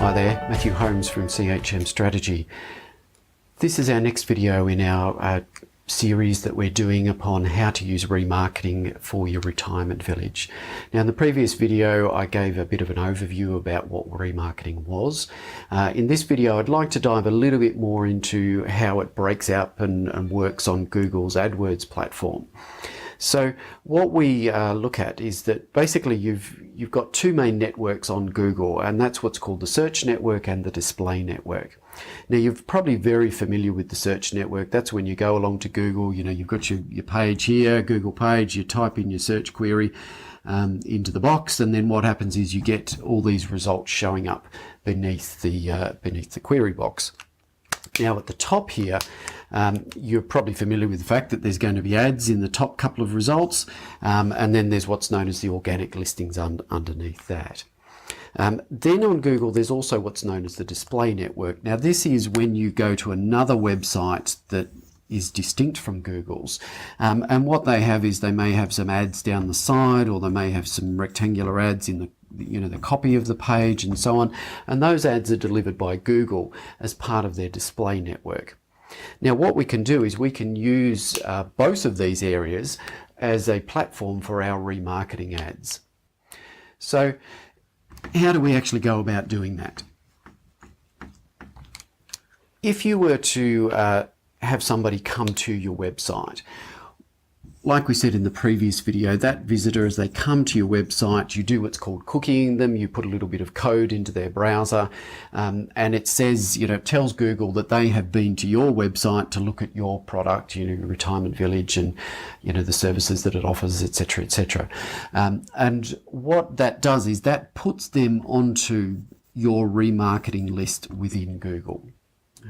Hi there, Matthew Holmes from CHM Strategy. This is our next video in our series that we're doing upon how to use remarketing for your retirement village. Now, in the previous video, I gave a bit of an overview about what remarketing was. In this video, I'd like to dive a little bit more into how it breaks out and works on Google's AdWords platform. So what we look at is that basically you've got two main networks on Google, and that's what's called the search network and the display network. Now, you're probably very familiar with the search network. That's when you go along to Google, you've got your page here, Google page, you type in your search query into the box, and then what happens is you get all these results showing up beneath the query box. Now, at the top here, you're probably familiar with the fact that there's going to be ads in the top couple of results, and then there's what's known as the organic listings underneath that. Then on Google, there's also what's known as the display network. Now, this is when you go to another website that is distinct from Google's, and what they have is they may have some ads down the side, or they may have some rectangular ads in the copy of the page and so on, and those ads are delivered by Google as part of their display network. Now, what we can do is we can use both of these areas as a platform for our remarketing ads. So how do we actually go about doing that? If you were to have somebody come to your website, like we said in the previous video, that visitor, as they come to your website, you do what's called cookieing them. You put a little bit of code into their browser, and it says, it tells Google that they have been to your website to look at your product, your retirement village, and the services that it offers, etc., etc. And what that does is that puts them onto your remarketing list within Google.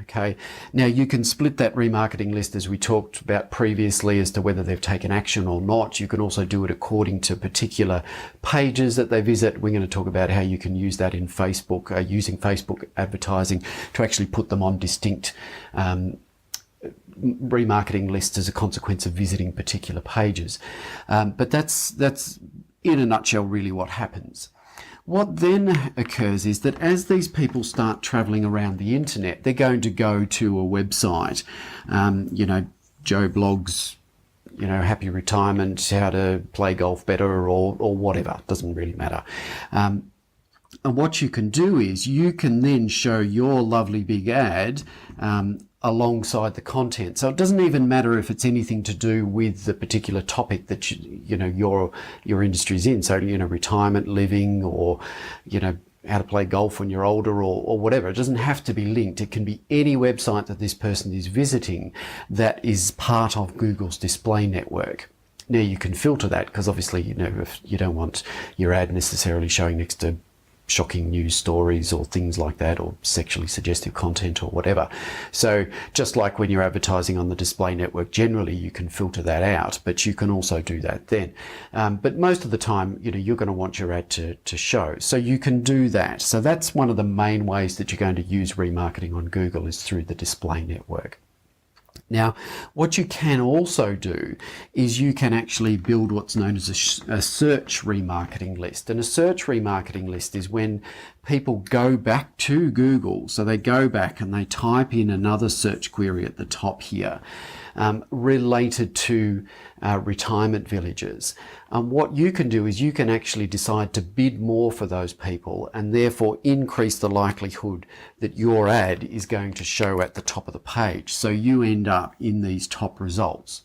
Okay, now you can split that remarketing list, as we talked about previously, as to whether they've taken action or not. You can also do it according to particular pages that they visit. We're going to talk about how you can use that in Facebook, using Facebook advertising to actually put them on distinct remarketing lists as a consequence of visiting particular pages. But that's in a nutshell really what happens. What then occurs is that as these people start traveling around the internet, they're going to go to a website, Joe Blogs, happy retirement, how to play golf better, or whatever, doesn't really matter. And what you can do is you can then show your lovely big ad alongside the content. So it doesn't even matter if it's anything to do with the particular topic that your industry's in. So retirement living, or how to play golf when you're older, or whatever. It doesn't have to be linked. It can be any website that this person is visiting that is part of Google's display network. Now, you can filter that, because obviously if you don't want your ad necessarily showing next to shocking news stories or things like that, or sexually suggestive content or whatever. So just like when you're advertising on the display network, generally you can filter that out, but you can also do that then. But most of the time, you're going to want your ad to show. So you can do that. So that's one of the main ways that you're going to use remarketing on Google, is through the display network. Now, what you can also do is you can actually build what's known as a search remarketing list. And a search remarketing list is when people go back to Google. So they go back and they type in another search query at the top here, related to retirement villages. What you can do is you can actually decide to bid more for those people, and therefore increase the likelihood that your ad is going to show at the top of the page. So you end up in these top results.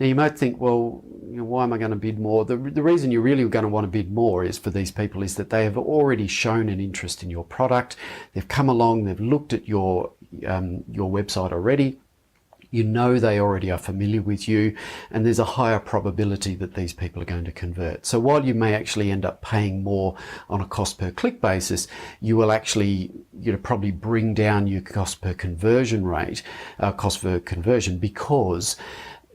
Now, you might think, well, why am I going to bid more? The reason you're really going to want to bid more is for these people is that they have already shown an interest in your product. They've come along, they've looked at your website already. They already are familiar with you, and there's a higher probability that these people are going to convert. So while you may actually end up paying more on a cost per click basis, you will actually probably bring down your cost per conversion rate, cost per conversion, because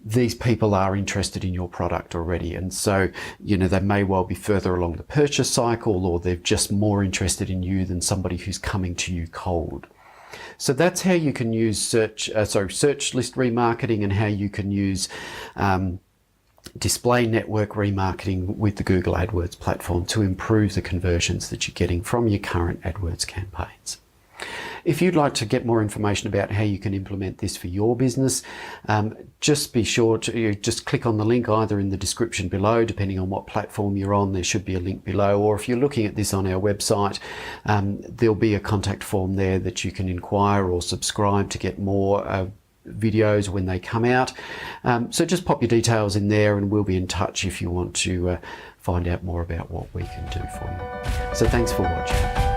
these people are interested in your product already. And so, they may well be further along the purchase cycle, or they're just more interested in you than somebody who's coming to you cold. So that's how you can use search list remarketing, and how you can use display network remarketing with the Google Adwords platform to improve the conversions that you're getting from your current AdWords campaigns. If you'd like to get more information about how you can implement this for your business, just be sure to just click on the link either in the description below, depending on what platform you're on. There should be a link below, or if you're looking at this on our website, there'll be a contact form there that you can inquire or subscribe to get more videos when they come out. So just pop your details in there and we'll be in touch if you want to find out more about what we can do for you. So thanks for watching.